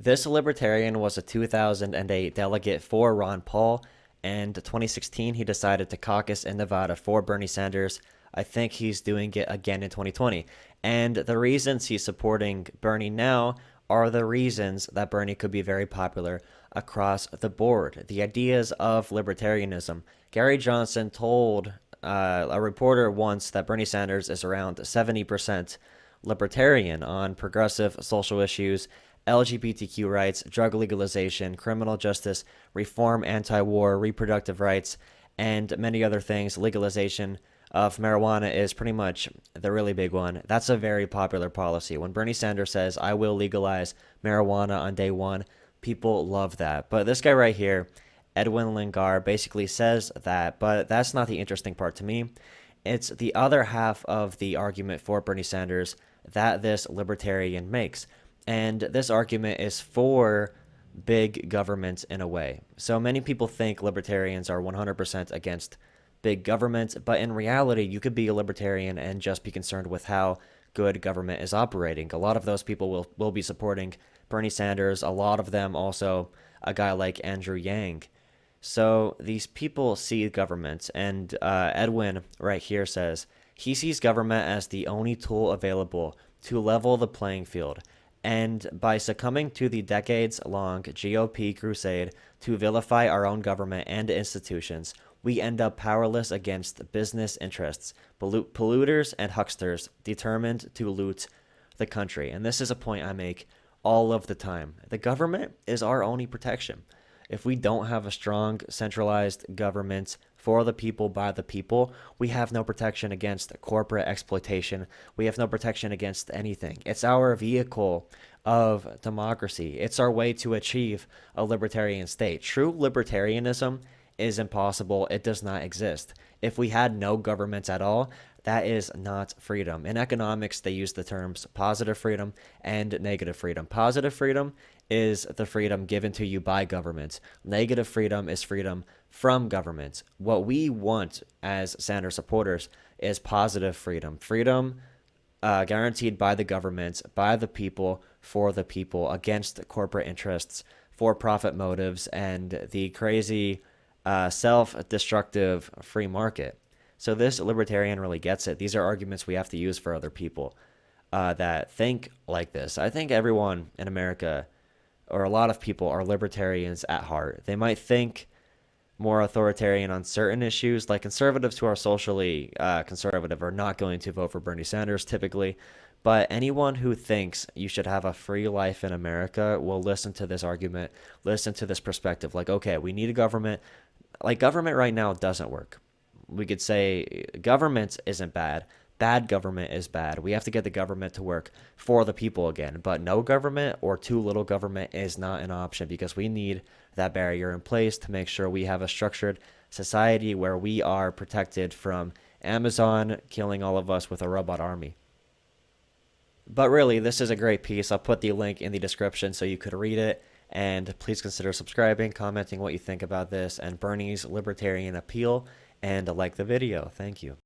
This libertarian was a 2008 delegate for Ron Paul, and 2016 he decided to caucus in Nevada for Bernie Sanders. I think he's doing it again in 2020. And the reasons he's supporting Bernie now are the reasons that Bernie could be very popular across the board. The ideas of libertarianism. Gary Johnson told a reporter once that Bernie Sanders is around 70% libertarian on progressive social issues, LGBTQ rights, drug legalization, criminal justice, reform, anti war, reproductive rights, and many other things. Legalization of marijuana is pretty much the really big one. That's a very popular policy. When Bernie Sanders says, I will legalize marijuana on day one, people love that. But this guy right here, Edwin Lingar, basically says that, but that's not the interesting part to me. It's the other half of the argument for Bernie Sanders that this libertarian makes. And this argument is for big government in a way. So many people think libertarians are 100% against big government, but in reality, you could be a libertarian and just be concerned with how good government is operating. A lot of those people will be supporting Bernie Sanders, a lot of them also a guy like Andrew Yang. So these people see government, and Edwin right here says he sees government as the only tool available to level the playing field. And by succumbing to the decades-long GOP crusade to vilify our own government and institutions, we end up powerless against business interests, polluters, and hucksters determined to loot the country. And this is a point I make all of the time. The government is our only protection. If we don't have a strong centralized government for the people, by the people, we have no protection against corporate exploitation. We have no protection against anything. It's our vehicle of democracy. It's our way to achieve a libertarian state. True libertarianism is impossible. It does not exist. If we had no government at all, that is not freedom. In economics, they use the terms positive freedom and negative freedom. Positive freedom is the freedom given to you by government. Negative freedom is freedom from government. What we want as Sanders supporters is positive freedom. Freedom guaranteed by the government, by the people, for the people, against corporate interests, for-profit motives, and the crazy self-destructive free market. So this libertarian really gets it. These are arguments we have to use for other people that think like this. I think everyone in America, or a lot of people, are libertarians at heart. They might think more authoritarian on certain issues, like conservatives who are socially conservative are not going to vote for Bernie Sanders typically. But anyone who thinks you should have a free life in America will listen to this argument, listen to this perspective. Like, okay, we need a government. Like, government right now doesn't work. We could say government isn't bad. Bad government is bad. We have to get the government to work for the people again. But no government or too little government is not an option, because we need that barrier in place to make sure we have a structured society where we are protected from Amazon killing all of us with a robot army. But really, this is a great piece. I'll put the link in the description so you could read it. And please consider subscribing, commenting what you think about this and Bernie's libertarian appeal, and like the video. Thank you.